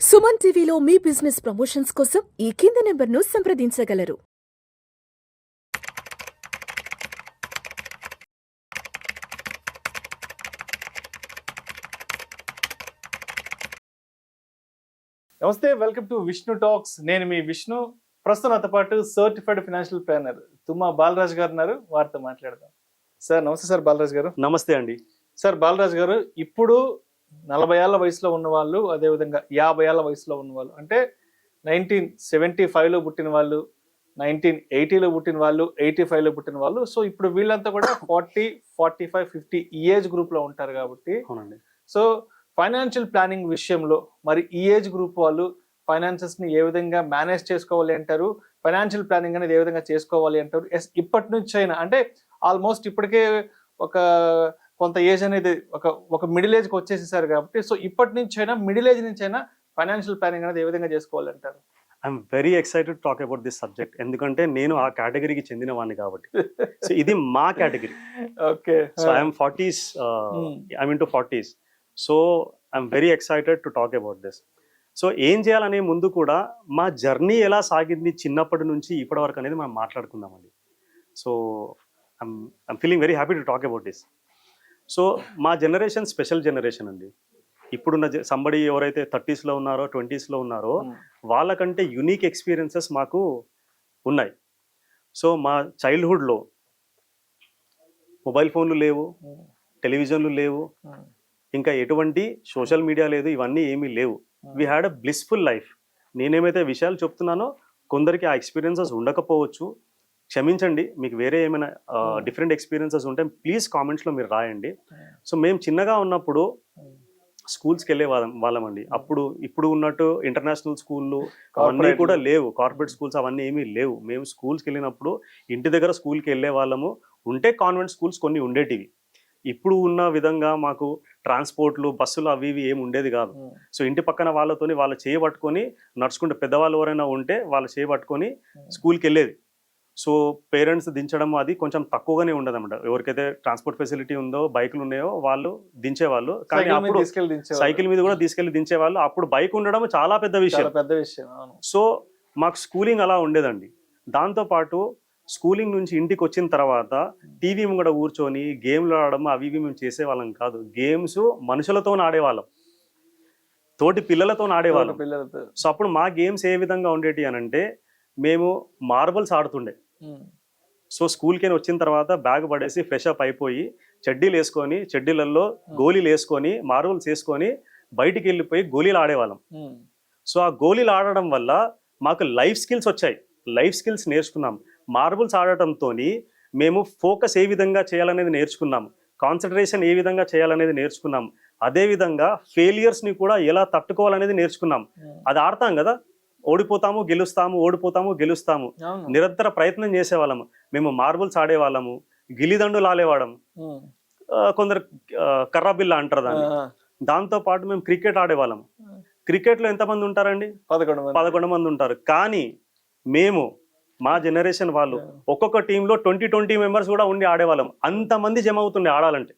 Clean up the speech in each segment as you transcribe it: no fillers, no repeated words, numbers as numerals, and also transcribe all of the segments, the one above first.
సుమన్ టీవీలో మీ business promotions కోసం ఈ కింది నెంబర్ను సంప్రదించగలరు. నమస్తే, వెల్కమ్ టు విష్ణు టాక్స్. నేను మీ విష్ణు. ప్రస్తుతం నాతో పాటు సర్టిఫైడ్ ఫైనాన్షియల్ ప్లానర్ తుమ్మా బాలరాజ్ గారు ఉన్నారు. వారితో మాట్లాడదాం. సార్ నమస్తే. సార్ బాలరాజ్ గారు. నమస్తే అండి. సార్ బాలరాజ్ గారు, ఇప్పుడు 40 ఏళ్ల వయసులో ఉన్నవాళ్ళు, అదేవిధంగా 50 ఏళ్ల వయసులో ఉన్నవాళ్ళు, అంటే 1975లో పుట్టిన వాళ్ళు, 1980లో పుట్టిన వాళ్ళు, 85లో పుట్టిన వాళ్ళు, సో ఇప్పుడు వీళ్ళంతా కూడా 40, 45, 50 ఈ ఏజ్ గ్రూప్ లో ఉంటారు కాబట్టి, అవునండి. సో ఫైనాన్షియల్ ప్లానింగ్ విషయంలో మరి ఈ ఏజ్ గ్రూప్ వాళ్ళు ఫైనాన్సెస్ ని ఏ విధంగా మేనేజ్ చేసుకోవాలి అంటారు, ఫైనాన్షియల్ ప్లానింగ్ అనేది ఏ విధంగా చేసుకోవాలి అంటారు? ఇప్పటి నుంచి అయినా, అంటే ఆల్మోస్ట్ ఇప్పటికే ఒక కొంత ఏజ్ అనేది ఒక మిడిల్ ఏజ్కి వచ్చేసేసారు కాబట్టి, సో ఇప్పటి నుంచి అయినా, మిడిల్ ఏజ్ నుంచి అయినా ఫైనాన్షియల్ ప్లానింగ్ అనేది ఏ విధంగా చేసుకోవాలంటారు? I'm very excited talk about this subject. ఎందుకంటే నేను ఆ కేటగిరీకి చెందిన వాడిని కాబట్టి. సో ఇది మా category. Okay. So I'm 40s, I'm into 40s. So I'm very excited to talk about this. So ఏం చేయాలనే ముందు కూడా మా జర్నీ ఎలా సాగింది చిన్నప్పటి నుంచి ఇప్పటి వరకు అనేది మనం మాట్లాడుకుందామండి. So I'm feeling very happy to talk about this. So మా జనరేషన్ స్పెషల్ జనరేషన్ అండి. ఇప్పుడున్న సంబడి ఎవరైతే 30sలో ఉన్నారో, 20sలో ఉన్నారో, వాళ్ళకంటే యునిక్ ఎక్స్పీరియన్సెస్ మాకు ఉన్నాయి. సో మా చైల్డ్హుడ్లో మొబైల్ ఫోన్లు లేవు, టెలివిజన్లు లేవు, ఇంకా ఎటువంటి సోషల్ మీడియా లేదు, ఇవన్నీ ఏమీ లేవు. We had a blissful life. నేనేమైతే విషయాలు చెప్తున్నానో కొందరికి ఆ ఎక్స్పీరియన్సెస్ ఉండకపోవచ్చు, క్షమించండి. మీకు వేరే ఏమైనా డిఫరెంట్ ఎక్స్పీరియన్సెస్ ఉంటే ప్లీజ్ కామెంట్స్లో మీరు రాయండి. సో మేము చిన్నగా ఉన్నప్పుడు స్కూల్స్కి వెళ్ళే వాళ్ళమండి. ఇప్పుడు ఉన్నట్టు ఇంటర్నేషనల్ స్కూళ్ళు అవన్నీ కూడా లేవు, కార్పొరేట్ స్కూల్స్ అవన్నీ ఏమీ లేవు. మేము స్కూల్స్కి వెళ్ళినప్పుడు ఇంటి దగ్గర స్కూల్కి వెళ్ళే వాళ్ళము. ఉంటే కాన్వెంట్ స్కూల్స్ కొన్ని ఉండేటివి. ఇప్పుడు ఉన్న విధంగా మాకు ట్రాన్స్పోర్ట్లు, బస్సులు అవి ఇవి ఏమి ఉండేది కాదు. సో ఇంటి పక్కన వాళ్ళతోని వాళ్ళ చేయబట్టుకొని నడుచుకుంటే, పెద్దవాళ్ళు ఎవరైనా ఉంటే వాళ్ళ చేయబట్టుకొని స్కూల్కి వెళ్ళేది. సో పేరెంట్స్ దించడం అది కొంచెం తక్కువగానే ఉండదు అన్నమాట. ఎవరికైతే ట్రాన్స్పోర్ట్ ఫెసిలిటీ ఉందో, బైకులు ఉన్నాయో వాళ్ళు దించేవాళ్ళు. కానీ అప్పుడు సైకిల్ మీద కూడా తీసుకెళ్లి దించేవాళ్ళు. అప్పుడు బైక్ ఉండడం చాలా పెద్ద విషయం. సో మాకు స్కూలింగ్ అలా ఉండేదండి. దాంతోపాటు స్కూలింగ్ నుంచి ఇంటికి వచ్చిన తర్వాత టీవీ ముంగడ కూర్చొని గేమ్లు ఆడడం అవి ఇవి మేము చేసేవాళ్ళం కాదు. గేమ్స్ మనుషులతో ఆడేవాళ్ళం, తోటి పిల్లలతో ఆడేవాళ్ళం. సో అప్పుడు మా గేమ్స్ ఏ విధంగా ఉండేటి అని అంటే, మేము మార్బల్స్ ఆడుతుండే. సో స్కూల్కి వచ్చిన తర్వాత బ్యాగ్ పడేసి ఫ్రెష్ అప్ అయిపోయి చెడ్డీలు వేసుకొని, చెడ్డీలలో గోళీలు వేసుకొని, మార్బల్స్ వేసుకొని బయటికి వెళ్ళిపోయి గోళీలు ఆడేవాళ్ళం. సో ఆ గోళీలు ఆడడం వల్ల మాకు లైఫ్ స్కిల్స్ వచ్చాయి, లైఫ్ స్కిల్స్ నేర్చుకున్నాం. మార్బుల్స్ ఆడటంతో మేము ఫోకస్ ఏ విధంగా చేయాలనేది నేర్చుకున్నాం, కాన్సన్ట్రేషన్ ఏ విధంగా చేయాలనేది నేర్చుకున్నాం. అదేవిధంగా ఫెయిలియర్స్ని కూడా ఎలా తట్టుకోవాలనేది నేర్చుకున్నాం. అది ఆడతాం కదా, ఓడిపోతాము గెలుస్తాము, ఓడిపోతాము గెలుస్తాము, నిరంతర ప్రయత్నం చేసేవాళ్ళము. మేము మార్బుల్స్ ఆడేవాళ్ళము, గిల్లిదండులు ఆడేవాళ్ళము, కొందరు కర్రాబిల్ల అంటారు దాన్ని. దాంతోపాటు మేము క్రికెట్ ఆడేవాళ్ళము. క్రికెట్లో ఎంతమంది ఉంటారండి? 11 మంది ఉంటారు. కానీ మేము, మా జనరేషన్ వాళ్ళు, ఒక్కొక్క టీంలో 20 మెంబర్స్ కూడా ఉండి ఆడేవాళ్ళం. అంతమంది జమ అవుతుండే ఆడాలంటే.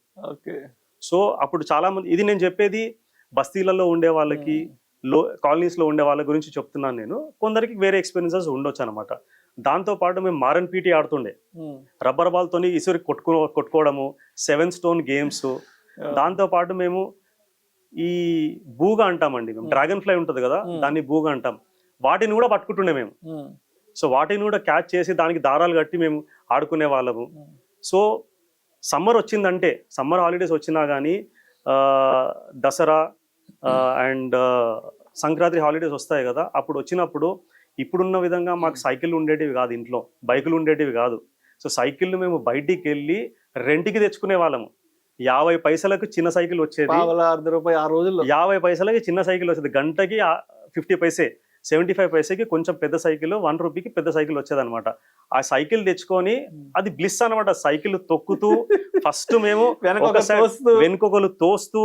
సో అప్పుడు చాలా మంది, ఇది నేను చెప్పేది బస్తీలలో ఉండే వాళ్ళకి, కాలనీస్లో ఉండే వాళ్ళ గురించి చెప్తున్నాను నేను. కొందరికి వేరే ఎక్స్పీరియన్సెస్ ఉండొచ్చు అనమాట. దాంతోపాటు మేము మారన్ పీటీ ఆడుతుండే, రబ్బర్ బాల్తోని ఇసురు కొట్టుకోవడము, 7 స్టోన్ గేమ్స్. దాంతోపాటు మేము ఈ బూగా అంటామండి, మేము డ్రాగన్ ఫ్లై ఉంటుంది కదా, దాన్ని బూగా అంటాం. వాటిని కూడా పట్టుకుంటుండే మేము. సో వాటిని కూడా క్యాచ్ చేసి దానికి దారాలు కట్టి మేము ఆడుకునే వాళ్ళము. సో సమ్మర్ వచ్చిందంటే, సమ్మర్ హాలిడేస్ వచ్చినా కానీ, దసరా అండ్ సంక్రాంతి హాలిడేస్ వస్తాయి కదా, అప్పుడు వచ్చినప్పుడు ఇప్పుడున్న విధంగా మాకు సైకిళ్ళు ఉండేటివి కాదు, ఇంట్లో బైకులు ఉండేటివి కాదు. సో సైకిళ్ళు మేము బయటికి వెళ్ళి రెంట్కి తెచ్చుకునే వాళ్ళము. 50 పైసలకు చిన్న సైకిల్ వచ్చేది, 50 పైసలకి చిన్న సైకిల్ వచ్చేది. గంటకి 50 పైసే, 75 పైసకి కొంచెం పెద్ద సైకిల్, 1 రూపీకి పెద్ద సైకిల్ వచ్చేదనమాట. ఆ సైకిల్ తెచ్చుకొని, అది బ్లిస్ అనమాట. సైకిల్ తొక్కుతూ ఫస్ట్ మేము వెనుకొకలు తోస్తూ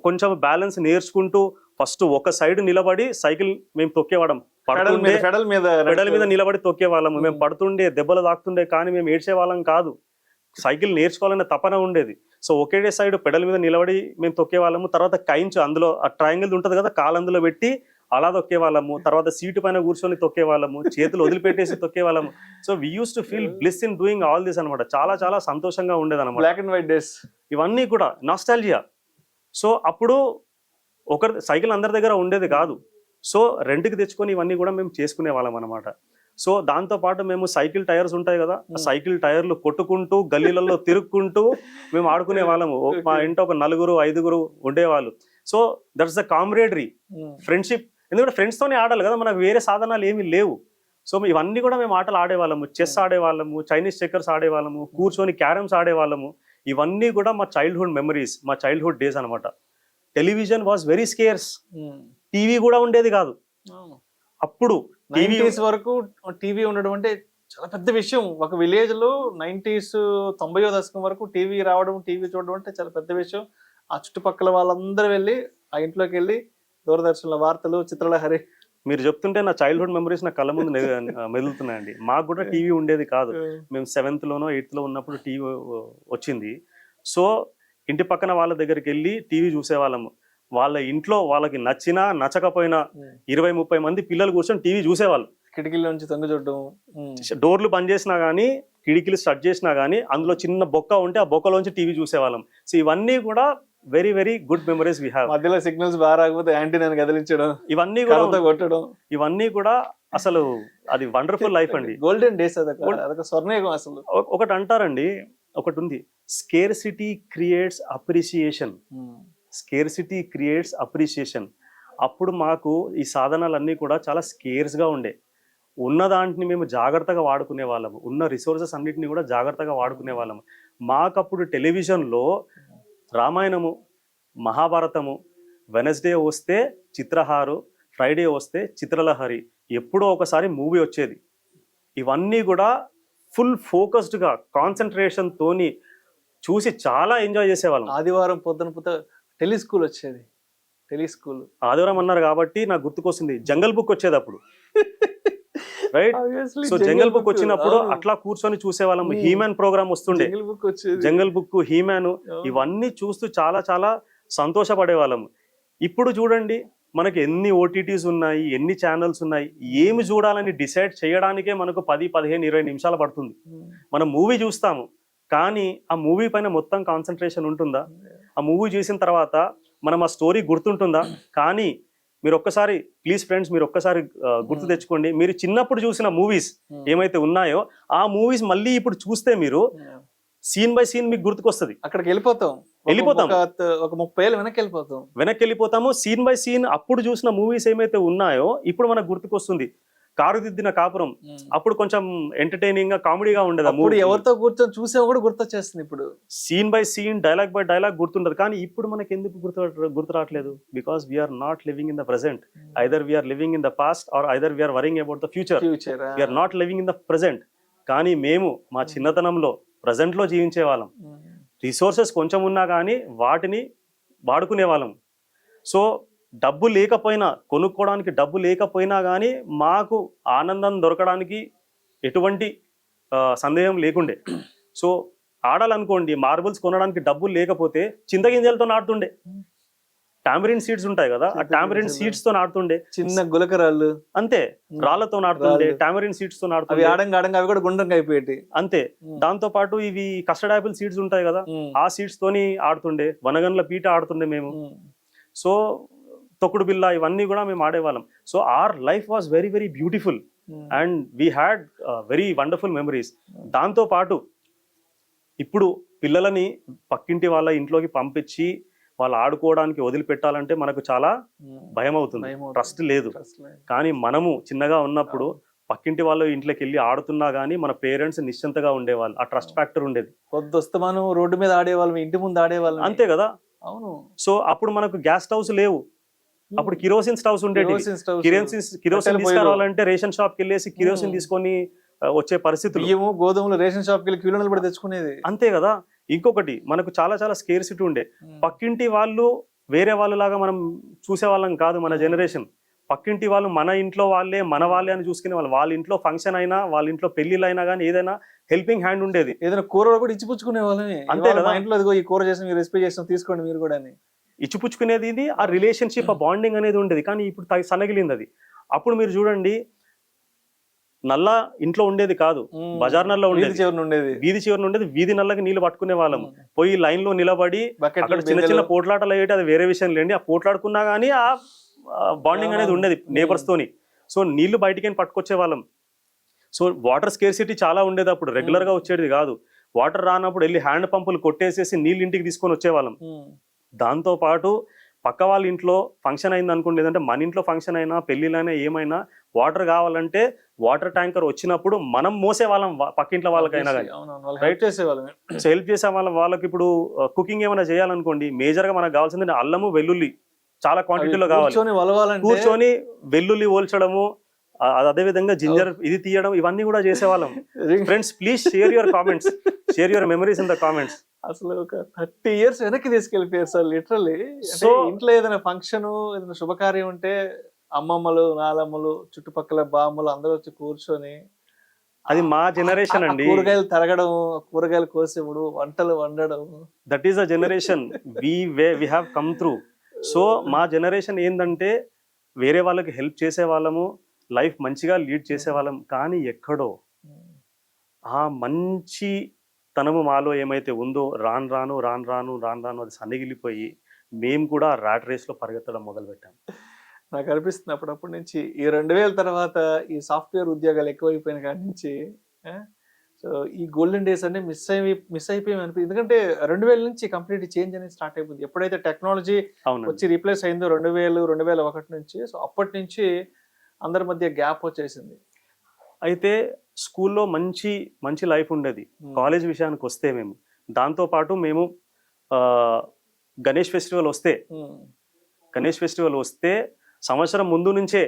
కొంచెం బ్యాలెన్స్ నేర్చుకుంటూ ఫస్ట్ ఒక సైడ్ నిలబడి సైకిల్ మేము తొక్కేవాళ్ళం. పెడల్ మీద నిలబడి తొక్కేవాళ్ళము. మేము పడుతుండే, దెబ్బలు తాకుతుండే, కానీ మేము ఏడ్చే వాళ్ళం కాదు. సైకిల్ నేర్చుకోవాలనే తపన ఉండేది. సో ఒకే సైడ్ పెడల్ మీద నిలబడి మేము తొక్కే వాళ్ళము. తర్వాత కైంచు, అందులో ఆ ట్రయాంగిల్ ఉంటుంది కదా, కాలు అందులో పెట్టి అలా తొక్కే వాళ్ళము, తర్వాత సీటు పైన కూర్చొని తొక్కే వాళ్ళము, చేతులు వదిలిపెట్టేసి తొక్కే వాళ్ళము. So we use to feel bliss in doing all this అనమాట. చాలా చాలా సంతోషంగా ఉండేది అనమాట. బ్లాక్ అండ్ వైట్ డేస్ ఇవన్నీ కూడా నాస్టాల్జియా. సో అప్పుడు సైకిల్ అందరి దగ్గర ఉండేది కాదు. సో రెంట్కి తెచ్చుకొని ఇవన్నీ కూడా మేము చేసుకునే వాళ్ళం అనమాట. సో దాంతోపాటు మేము సైకిల్ టైర్స్ ఉంటాయి కదా, సైకిల్ టైర్లు కొట్టుకుంటూ గల్లీలలో తిరుక్కుంటూ మేము ఆడుకునే వాళ్ళము. మా ఇంట్లో ఒక 4-5 ఉండేవాళ్ళు. So that's the camaraderie, friendship. ఎందుకంటే ఫ్రెండ్స్తోనే ఆడాలి కదా, మనకు వేరే సాధనాలు ఏమీ లేవు. సో ఇవన్నీ కూడా మేము ఆటలు ఆడేవాళ్ళము. చెస్ ఆడేవాళ్ళము, చైనీస్ చెక్కర్స్ ఆడేవాళ్ళము, కూర్చొని క్యారమ్స్ ఆడేవాళ్ళము. ఇవన్నీ కూడా మా చైల్డ్హుడ్ మెమరీస్, మా చైల్డ్హుడ్ డేస్ అనమాట. Television was very scares. TV కూడా ఉండేది కాదు అప్పుడు. 90s వరకు టీవీ ఉండడం అంటే చాలా పెద్ద విషయం. ఒక విలేజ్ లో 90s 90వ దశకం వరకు టీవీ రావడం, టీవీ చూడడం అంటే చాలా పెద్ద విషయం. ఆ చుట్టుపక్కల వాళ్ళందరూ వెళ్ళి ఆ ఇంట్లోకి వెళ్ళి దూరదర్శన్లో వార్తలు, చిత్రలహరి. మీరు చెప్తుంటే నా చైల్డ్హుడ్ మెమరీస్ నా కళ్ళ ముందు మెదులుతున్నాయండి. మాకు కూడా టీవీ ఉండేది కాదు. మేము 7th లోనో 8th లో ఉన్నప్పుడు టీవీ వచ్చింది. సో ఇంటి పక్కన వాళ్ళ దగ్గరికి వెళ్ళి టీవీ చూసేవాళ్ళము. వాళ్ళ ఇంట్లో వాళ్ళకి నచ్చినా నచ్చకపోయినా 20-30 మంది పిల్లలు కూర్చొని టీవీ చూసేవాళ్ళు. కిటికీల నుంచి తొంగి చూడడం, డోర్లు బంద్ చేసినా కానీ, కిటికీలు స్టార్ట్ చేసినా కానీ అందులో చిన్న బొక్క ఉంటే ఆ బొక్కలోంచి టీవీ చూసేవాళ్ళం. సో ఇవన్నీ కూడా very very good memories we have. మధ్యలో సిగ్నల్స్ బాగా రాకపోతే యాంటీనాను కదిలించడం, ఇవన్నీ కూడా కొట్టడం, ఇవన్నీ కూడా అసలు అది వండర్ఫుల్ లైఫ్ అండి. Golden days. అదొక స్వర్ణయుగం అసలు. ఒకటి అంటారండి, ఒకటి ఉంది, scarcity creates appreciation. Scarcity creates appreciation. అప్పుడు మాకు ఈ సాధనాలన్నీ కూడా చాలా స్కేర్స్గా ఉండే. ఉన్న దాంట్ని మేము జాగ్రత్తగా వాడుకునే వాళ్ళము. ఉన్న రిసోర్సెస్ అన్నిటిని కూడా జాగ్రత్తగా వాడుకునే వాళ్ళము. మాకప్పుడు టెలివిజన్లో రామాయణము, మహాభారతము, వెనస్డే వస్తే చిత్రహారు, ఫ్రైడే వస్తే చిత్రలహరి, ఎప్పుడో ఒకసారి మూవీ వచ్చేది. ఇవన్నీ కూడా ఫుల్ ఫోకస్డ్గా కాన్సన్ట్రేషన్తోని చూసి చాలా ఎంజాయ్ చేసేవాళ్ళం. ఆదివారం పొద్దున టెలిస్కూల్ వచ్చేది. టెలిస్కూల్ ఆదివారం అన్నారు కాబట్టి నాకు గుర్తుకొస్తుంది, జంగల్ బుక్ వచ్చేది అప్పుడు. రైట్. సో జంగల్ బుక్ వచ్చినప్పుడు అట్లా కూర్చొని చూసేవాళ్ళం. హీమ్యాన్ ప్రోగ్రామ్ వస్తుండే, జంగల్ బుక్, హీమ్యాన్, ఇవన్నీ చూస్తూ చాలా చాలా సంతోషపడేవాళ్ళం. ఇప్పుడు చూడండి మనకి ఎన్ని ఓటీటీస్ ఉన్నాయి, ఎన్ని ఛానల్స్ ఉన్నాయి. ఏమి చూడాలని డిసైడ్ చేయడానికే మనకు 10, 15, 20 నిమిషాలు పడుతుంది. మనం మూవీ చూస్తాము కానీ ఆ మూవీ పైన మొత్తం కాన్సన్ట్రేషన్ ఉంటుందా? ఆ మూవీ చూసిన తర్వాత మనం ఆ స్టోరీ గుర్తుంటుందా? కానీ మీరు ఒక్కసారి ప్లీజ్ ఫ్రెండ్స్, మీరు ఒక్కసారి గుర్తు తెచ్చుకోండి, మీరు చిన్నప్పుడు చూసిన మూవీస్ ఏమైతే ఉన్నాయో ఆ మూవీస్ మళ్ళీ ఇప్పుడు చూస్తే మీరు సీన్ బై సీన్ మీకు గుర్తుకొస్తుంది. అక్కడికి వెళ్ళిపోతాం. ఒక 30 ఏళ్ళు వెనక్కి వెళ్ళిపోతాము. సీన్ బై సీన్ అప్పుడు చూసిన మూవీస్ ఏమైతే ఉన్నాయో ఇప్పుడు మనకు గుర్తుకొస్తుంది. కారుదిద్దిన కాపురం అప్పుడు కొంచెం ఎంటర్టైనింగ్ గా, కామెడీగా ఉండేది. అప్పుడు ఎవరితో కూర్చొని చూసే కూడా గుర్తొచ్చేస్తుంది. ఇప్పుడు scene by scene, dialogue by dialogue గుర్తుంటది. కానీ ఇప్పుడు మనకి ఎందుకు గుర్తు రావట్లేదు? Because we're not living in the present. Either we're living in the past or either we're worrying about the future. We're not living in the present. కానీ మేము మా చిన్నతనంలో ప్రెసెంట్ లో జీవించే వాళ్ళం. రిసోర్సెస్ కొంచెం ఉన్నా కానీ వాటిని వాడుకునే వాళ్ళం. సో డబ్బు లేకపోయినా, కొనుక్కోవడానికి డబ్బు లేకపోయినా కానీ మాకు ఆనందం దొరకడానికి ఎటువంటి సందేహం లేకుండే. సో ఆడాలనుకోండి, మార్బుల్స్ కొనడానికి డబ్బులు లేకపోతే చింతగింజలతో ఆడుతుండే. టామరిన్ సీడ్స్ ఉంటాయి కదా, ఆ టామరిన్ సీడ్స్ తో ఆడుతుండే. చిన్న గులకరాళ్ళు అంతే, రాళ్లతో ఆడుతుండే, టామరిన్ సీడ్స్ తో ఆడుతుండే. అవి కూడా గుండ్రంగా అయిపోయేటి అంతే. దాంతో పాటు ఇవి కస్టర్డ్ యాపిల్ సీడ్స్ ఉంటాయి కదా, ఆ సీడ్స్ తోని ఆడుతుండే. వనగన్ల పీట ఆడుతుండే మేము. సో తొక్కుడు బిల్ల, ఇవన్నీ కూడా మేము ఆడేవాళ్ళం. So our life was very very beautiful and we had very wonderful memories. దాంతో పాటు ఇప్పుడు పిల్లలని పక్కింటి వాళ్ళ ఇంట్లోకి పంపించి వాళ్ళు ఆడుకోవడానికి వదిలిపెట్టాలంటే మనకు చాలా భయం అవుతుంది, ట్రస్ట్ లేదు. కానీ మనము చిన్నగా ఉన్నప్పుడు పక్కింటి వాళ్ళ ఇంట్లోకి వెళ్ళి ఆడుతున్నా కానీ మన పేరెంట్స్ నిశ్చింతగా ఉండేవాళ్ళు. ఆ ట్రస్ట్ ఫ్యాక్టర్ ఉండేది. పొద్దుస్తమానం రోడ్డు మీద ఆడేవాళ్ళం, ఇంటి ముందు ఆడేవాళ్ళం. అంతే కదా. అవును. సో అప్పుడు మనకు గ్యాస్ స్టవ్స్ లేవు, అప్పుడు కిరోసిన్ స్టవ్స్ ఉండేవి. కిరోసిన్ తీసుకురావాలంటే రేషన్ షాప్ కి వెళ్ళేసి కిరోసిన్ తీసుకొని వచ్చే పరిస్థితులు. బియ్యము, గోధుమలు రేషన్ షాప్ కి వెళ్ళి క్యూలో నిలబడి తెచ్చుకునేది. అంతే కదా. ఇంకొకటి మనకు చాలా చాలా స్కేర్సిటీ ఉండే. పక్కింటి వాళ్ళు వేరే వాళ్ళలాగా మనం చూసేవాళ్ళం కాదు. మన జనరేషన్ పక్కింటి వాళ్ళు మన ఇంట్లో వాళ్ళే, మన వాళ్ళే అని చూసుకునే వాళ్ళు. వాళ్ళ ఇంట్లో ఫంక్షన్ అయినా, వాళ్ళ ఇంట్లో పెళ్లిళ్ళు అయినా కానీ ఏదైనా హెల్పింగ్ హ్యాండ్ ఉండేది. ఏదైనా కూరలో కూడా ఇచ్చిపుచ్చుకునే వాళ్ళని. అంతే కదా. ఇంట్లో ఈ కూర చేసిన, మీరు రెసిపీ చేసిన, తీసుకోండి మీరు కూడా అని. ఇచ్చిపుచ్చుకునేది ఇది, ఆ రిలేషన్షిప్, ఆ బాండింగ్ అనేది ఉండేది. కానీ ఇప్పుడు సన్నగిలింది అది. అప్పుడు మీరు చూడండి, నల్లా ఇంట్లో ఉండేది కాదు, బజార్ నల్లా ఉండేది, వీధి చివరి ఉండేది. వీధి నల్లకి నీళ్లు పట్టుకునే వాళ్ళం, పోయి లైన్ లో నిలబడి అక్కడ చిన్న చిన్న పోట్లాటలు అయ్యేటి, అది వేరే విషయం లేండి. ఆ పోట్లాడుకున్నా కానీ ఆ బాండింగ్ అనేది ఉండేది నేబర్స్ తోని. సో నీళ్లు బయటికి పట్టుకొచ్చే వాళ్ళం. సో వాటర్ స్కేర్సిటీ చాలా ఉండేది అప్పుడు, రెగ్యులర్ గా వచ్చేది కాదు. వాటర్ రానప్పుడు వెళ్ళి హ్యాండ్ పంపులు కొట్టేసేసి నీళ్ళు ఇంటికి తీసుకొని వచ్చేవాళ్ళం. దాంతో పాటు పక్క వాళ్ళ ఇంట్లో ఫంక్షన్ అయింది అనుకోండి, లేదంటే మన ఇంట్లో ఫంక్షన్ అయినా, పెళ్లిలైనా, ఏమైనా వాటర్ కావాలంటే వాటర్ ట్యాంకర్ వచ్చినప్పుడు మనం మోసేవాళ్ళం పక్కింట్లో వాళ్ళకైనా కానీ, రైట్. సో హెల్ప్ చేసే వాళ్ళకి ఇప్పుడు కుకింగ్ ఏమైనా చేయాలనుకోండి, మేజర్ గా మనకు కావాల్సింది అల్లము, వెల్లుల్లి చాలా క్వాంటిటీలో కావాలి. కూర్చొని వెల్లుల్లి ఓల్చడము, అదే విధంగా జింజర్ ఇది తీయడం, ఇవన్నీ కూడా చేసేవాళ్ళం. Friends, please share your comments, share your memories in the comments. అసలు ఒక 30 years వెనక్కి తీసుకెళ్ళిపోయారు సార్ లిటరల్లీ. సో ఇంట్లో ఏదైనా ఫంక్షన్, ఏదైనా శుభకార్యం ఉంటే అమ్మమ్మలు, నాలమ్మలు, చుట్టుపక్కల బామ్మలు అందరూ వచ్చి కూర్చొని, అది మా జనరేషన్ అండి. కూరగాయలు తరగడం, కూరగాయలు కోసిముడు, వంటలు వండడం, that is the generation we have come through. So మా జనరేషన్ ఏంటంటే వేరే వాళ్ళకి హెల్ప్ చేసే వాళ్ళము, లైఫ్ మంచిగా లీడ్ చేసేవాళ్ళం. కానీ ఎక్కడో ఆ మంచి తనము మాలో ఏమైతే ఉందో రాను రాను అది సన్నగిలిపోయి మేము కూడా ర్యాట్ రేస్లో పరిగెత్తడం మొదలుపెట్టాం. నాకు అనిపిస్తుంది అప్పుడప్పటి నుంచి, ఈ 2000 తర్వాత ఈ సాఫ్ట్వేర్ ఉద్యోగాలు ఎక్కువైపోయిన కాడి నుంచి, సో ఈ గోల్డెన్ డేస్ అన్ని మిస్ అయిపోయాం అనిపి. ఎందుకంటే 2000 నుంచి కంప్లీట్ చేంజ్ అనేది స్టార్ట్ అయిపోయింది. ఎప్పుడైతే టెక్నాలజీ వచ్చి రీప్లేస్ అయిందో 2000, 2001 నుంచి, సో అప్పటి నుంచి అందరి మధ్య గ్యాప్ వచ్చేసింది. అయితే స్కూల్లో మంచి లైఫ్ ఉండేది. కాలేజ్ విషయానికి వస్తే దాంతోపాటు మేము గణేష్ ఫెస్టివల్ వస్తే సంవత్సరం ముందు నుంచే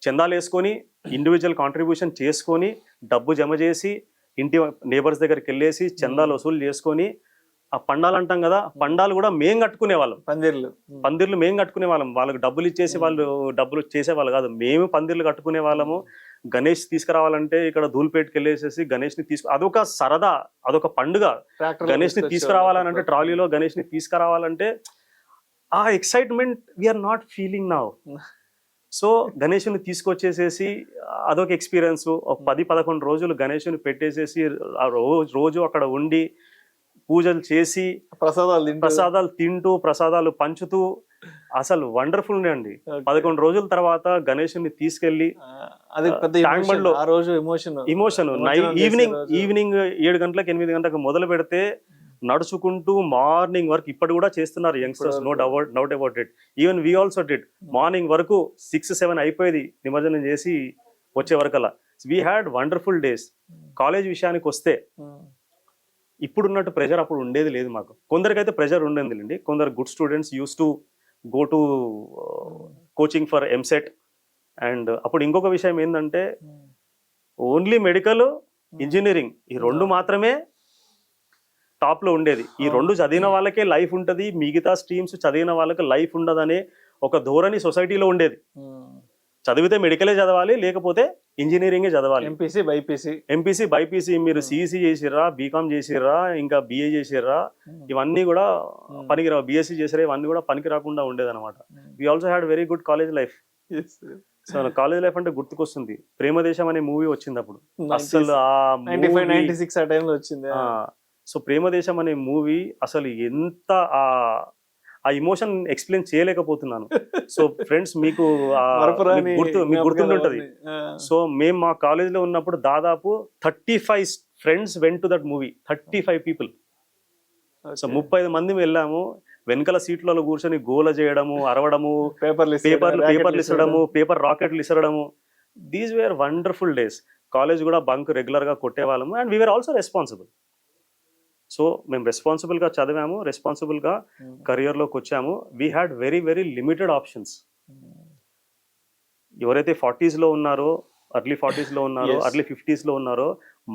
చందాలు వేసుకొని, ఇండివిజువల్ కాంట్రిబ్యూషన్ చేసుకొని, డబ్బు జమ చేసి, ఇంటి నేబర్స్ దగ్గరికి వెళ్ళేసి చందాలు వసూలు చేసుకొని, ఆ పండాలు అంటాం కదా, పండాలు కూడా మేము కట్టుకునే వాళ్ళం. పందిర్లు మేము కట్టుకునే వాళ్ళం. వాళ్ళకి డబ్బులు ఇచ్చేసి వాళ్ళు డబ్బులు చేసేవాళ్ళు కాదు, మేము పందిర్లు కట్టుకునే వాళ్ళము. గణేష్ తీసుకురావాలంటే ఇక్కడ ధూల్పేట్కి వెళ్ళేసేసి గణేష్ని అదొక సరదా, అదొక పండుగ. గణేష్ని తీసుకురావాలంటే, ట్రాలీలో గణేష్ని తీసుకురావాలంటే ఆ excitement we're not feeling now. So గణేష్ని తీసుకొచ్చేసేసి అదొక ఎక్స్పీరియన్స్. 10-11 రోజులు గణేష్ని పెట్టేసేసి రోజు అక్కడ ఉండి పూజలు చేసి ప్రసాదాలు తింటూ, ప్రసాదాలు పంచుతూ, అసలు వండర్ఫుల్ ఉండే అండి. 11 రోజుల తర్వాత గణేష్ని తీసుకెళ్లి ఇమోషన్ ఈవినింగ్ 7 గంటలకు 8 గంటలకు మొదలు పెడితే నడుచుకుంటూ మార్నింగ్ వరకు, ఇప్పుడు కూడా చేస్తున్నారు youngsters, no doubt about it. Even we also did. Morning వరకు 6-7 అయిపోయేది నిమజ్జనం చేసి వచ్చే వరకల్లా. We had wonderful days. College విషయానికి వస్తే ఇప్పుడున్నట్టు ప్రెషర్ అప్పుడు ఉండేది లేదు మాకు. కొందరికైతే ప్రెషర్ ఉండేది. కొందరు good students use to go to coaching for EAMCET. And అప్పుడు ఇంకొక విషయం ఏంటంటే, ఓన్లీ మెడికల్, ఇంజనీరింగ్, ఈ 2 మాత్రమే టాప్లో ఉండేది. ఈ 2 చదివిన వాళ్ళకే లైఫ్ ఉంటుంది, మిగతా స్ట్రీమ్స్ చదివిన వాళ్ళకి లైఫ్ ఉండదనే ఒక ధోరణి సొసైటీలో ఉండేది. చదివితే మెడికలే చదవాలి, లేకపోతే ఇంజనీరింగే చదవాలి. ఎంపీసీ బైపీసీ, మీరు సిఈసీ చేసిర్రా, బీకామ్ చేసిర్రా, ఇంకా బిఏ చేసిర్రా, ఇవన్నీ కూడా పనికిరావు. బిఎస్సీ చేసిరా, ఇవన్నీ కూడా పనికి రాకుండా ఉండేది అనమాట. We also had very good college life. So college life అంటే గుర్తుకొస్తుంది, ప్రేమదేశం అనే మూవీ వచ్చింది అప్పుడు. అసలు సో ప్రేమదేశం అనే మూవీ అసలు ఎంత ఆ ఇమోషన్ ఎక్స్ప్లెయిన్ చేయలేకపోతున్నాను. సో ఫ్రెండ్స్, మీకు గుర్తుంటుంది. సో మేము మా కాలేజ్లో ఉన్నప్పుడు దాదాపు 35 friends went to that movie. 35 people. So 35 మంది వెళ్ళాము. వెనకాల సీట్లలో కూర్చొని గోల చేయడము, అరవడము, పేపర్లు ఇసడము, పేపర్ రాకెట్లు ఇసడము. These were wonderful days. College కూడా బంక్ రెగ్యులర్ గా కొట్టేవాళ్ళము. And we're also responsible. So మేము రెస్పాన్సిబుల్గా చదివాము, రెస్పాన్సిబుల్గా కెరియర్లోకి వచ్చాము. We had very very limited options. ఎవరైతే 40s ఉన్నారో, అర్లీ 40s ఉన్నారో, అర్లీ 50s ఉన్నారో,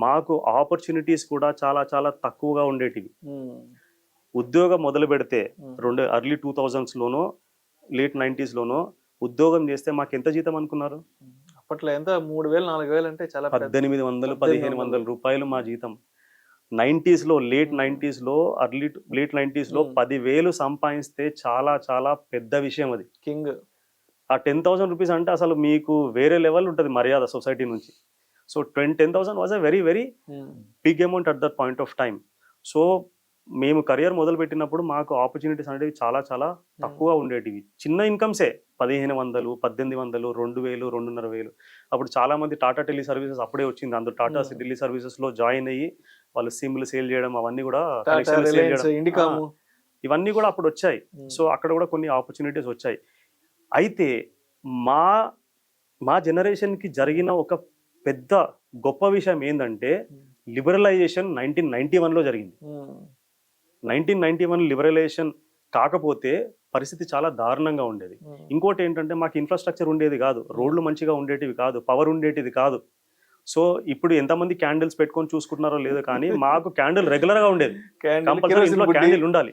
మాకు ఆపర్చునిటీస్ కూడా చాలా చాలా తక్కువగా ఉండేటివి. ఉద్యోగం మొదలు పెడితే అర్లీ 2000s లేట్ 90s ఉద్యోగం చేస్తే మాకు ఎంత జీతం అనుకున్నారు? అప్పట్లో ఎంత? 3000-4000 అంటే చాలా. 1800-1500 రూపాయలు మా జీతం. 90s లో లేట్ 90s లో లేట్ 90s లో 10,000 సంపాదిస్తే చాలా చాలా పెద్ద విషయం అది. కింగ్. ఆ 10,000 రూపీస్ అంటే అసలు మీకు వేరే లెవెల్ ఉంటుంది మర్యాద సొసైటీ నుంచి. So 10,000 was a very very big amount at that point of time. So మేము కెరియర్ మొదలు పెట్టినప్పుడు మాకు ఆపర్చునిటీస్ అనేవి చాలా చాలా తక్కువ ఉండేటివి. చిన్న ఇన్కమ్సే 1,500, 1,800, 2,000, 2,500. అప్పుడు చాలా మంది టాటా టెలి సర్వీసెస్ అప్పుడే వచ్చింది. అందులో టాటా టెలి సర్వీసెస్ లో జాయిన్ అయ్యి వాళ్ళు సిమ్లు సేల్ చేయడం అవన్నీ కూడా ఇవన్నీ కూడా అప్పుడు వచ్చాయి. సో అక్కడ కూడా కొన్ని ఆపర్చునిటీస్ వచ్చాయి. అయితే మా జనరేషన్కి జరిగిన ఒక పెద్ద గొప్ప విషయం ఏంటంటే లిబరలైజేషన్ 1991లో జరిగింది. 1991 లిబరలైజేషన్ కాకపోతే పరిస్థితి చాలా దారుణంగా ఉండేది. ఇంకోటి ఏంటంటే మాకు ఇన్ఫ్రాస్ట్రక్చర్ ఉండేది కాదు, రోడ్లు మంచిగా ఉండేటివి కాదు, పవర్ ఉండేటిది కాదు. సో ఇప్పుడు ఎంతమంది క్యాండిల్స్ పెట్టుకొని చూసుకుంటున్నారో లేదో కానీ మాకు క్యాండిల్ రెగ్యులర్ గా ఉండేది. కంపల్సరీ ఇంట్లో క్యాండిల్ ఉండాలి.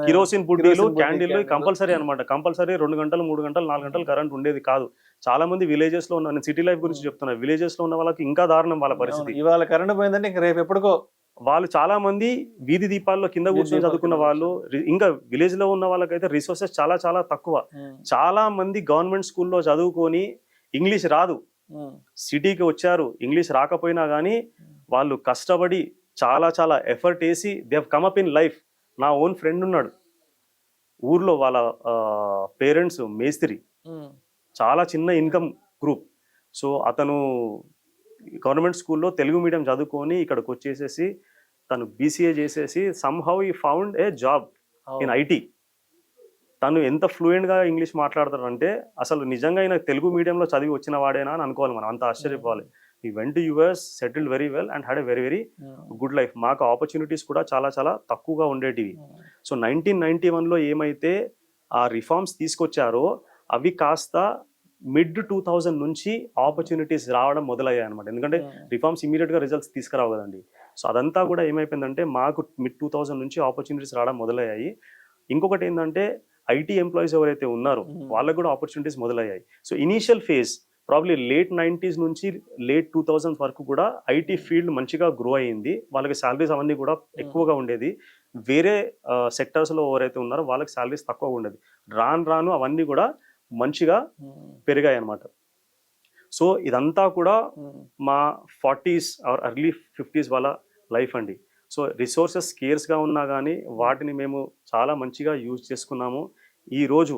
కిరోసిన్ బుడ్డీలు క్యాండిల్ కంపల్సరీ అనమాట. కంపల్సరీ 2 గంటలు 3 గంటలు 4 గంటలు కరెంట్ ఉండేది కాదు. చాలా మంది విలేజెస్ లో ఉన్న, సిటీ లైఫ్ గురించి చెప్తున్నా, విలేజెస్ లో ఉన్న వాళ్ళకి ఇంకా దారుణం వాళ్ళ పరిస్థితి. ఇవాళ కరెంట్ పోయిందంటే ఇంకా రేపు ఎప్పటికో వాళ్ళు చాలా మంది వీధి దీపాల్లో కింద కూర్చొని చదువుకున్న వాళ్ళు. ఇంకా విలేజ్ లో ఉన్న వాళ్ళకైతే రిసోర్సెస్ చాలా చాలా తక్కువ. చాలా మంది గవర్నమెంట్ స్కూల్లో చదువుకొని ఇంగ్లీష్ రాదు, సిటీకి వచ్చారు, ఇంగ్లీష్ రాకపోయినా కానీ వాళ్ళు కష్టపడి చాలా చాలా ఎఫర్ట్ వేసి they have come up in life. నా ఓన్ ఫ్రెండ్ ఉన్నాడు ఊర్లో, వాళ్ళ పేరెంట్స్ మేస్త్రి, చాలా చిన్న ఇన్కమ్ గ్రూప్. సో అతను గవర్నమెంట్ స్కూల్లో తెలుగు మీడియం చదువుకొని ఇక్కడికి వచ్చేసేసి తను BCA చేసేసి సమ్హౌ ఈ found A job in IT. తను ఎంత ఫ్లూయెంట్గా ఇంగ్లీష్ మాట్లాడతాడంటే అసలు నిజంగా ఆయన తెలుగు మీడియంలో చదివి వచ్చిన వాడేనా అని అనుకోవాలి మనం, అంత ఆశ్చర్యపోవాలి. ఈ went to US, settled very well and had a very very good life. మాకు ఆపర్చునిటీస్ కూడా చాలా చాలా తక్కువగా ఉండేటివి. సో 1991లో ఏమైతే ఆ రిఫార్మ్స్ తీసుకొచ్చారో అవి కాస్త మిడ్ 2000 నుంచి ఆపర్చునిటీస్ రావడం మొదలయ్యాయి అనమాట. ఎందుకంటే రిఫార్మ్స్ ఇమీడియట్గా రిజల్ట్స్ తీసుకురావు కదండి. సో అదంతా కూడా ఏమైపోయిందంటే మాకు మిడ్ 2000 నుంచి ఆపర్చునిటీస్ రావడం మొదలయ్యాయి. ఇంకొకటి ఏంటంటే IT ఎంప్లాయీస్ ఎవరైతే ఉన్నారో వాళ్ళకు కూడా ఆపర్చునిటీస్ మొదలయ్యాయి. So initial phase probably late 90s నుంచి లేట్ 2000s వరకు కూడా IT ఫీల్డ్ మంచిగా గ్రో అయ్యింది. వాళ్ళకి శాలరీస్ అవన్నీ కూడా ఎక్కువగా ఉండేది. వేరే సెక్టర్స్లో ఎవరైతే ఉన్నారో వాళ్ళకి శాలరీస్ తక్కువ ఉండేది. రాను అవన్నీ కూడా మంచిగా పెరిగాయి అన్నమాట. సో ఇదంతా కూడా మా 40s ఆర్ ఎర్లీ 50s వాళ్ళ లైఫ్ అండి. సో రిసోర్సెస్ స్కేర్స్గా ఉన్నా కానీ వాటిని మేము చాలా మంచిగా యూజ్ చేసుకున్నాము. ఈరోజు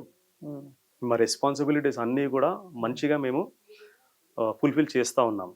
మా రెస్పాన్సిబిలిటీస్ అన్నీ కూడా మంచిగా మేము ఫుల్ఫిల్ చేస్తూ ఉన్నాము.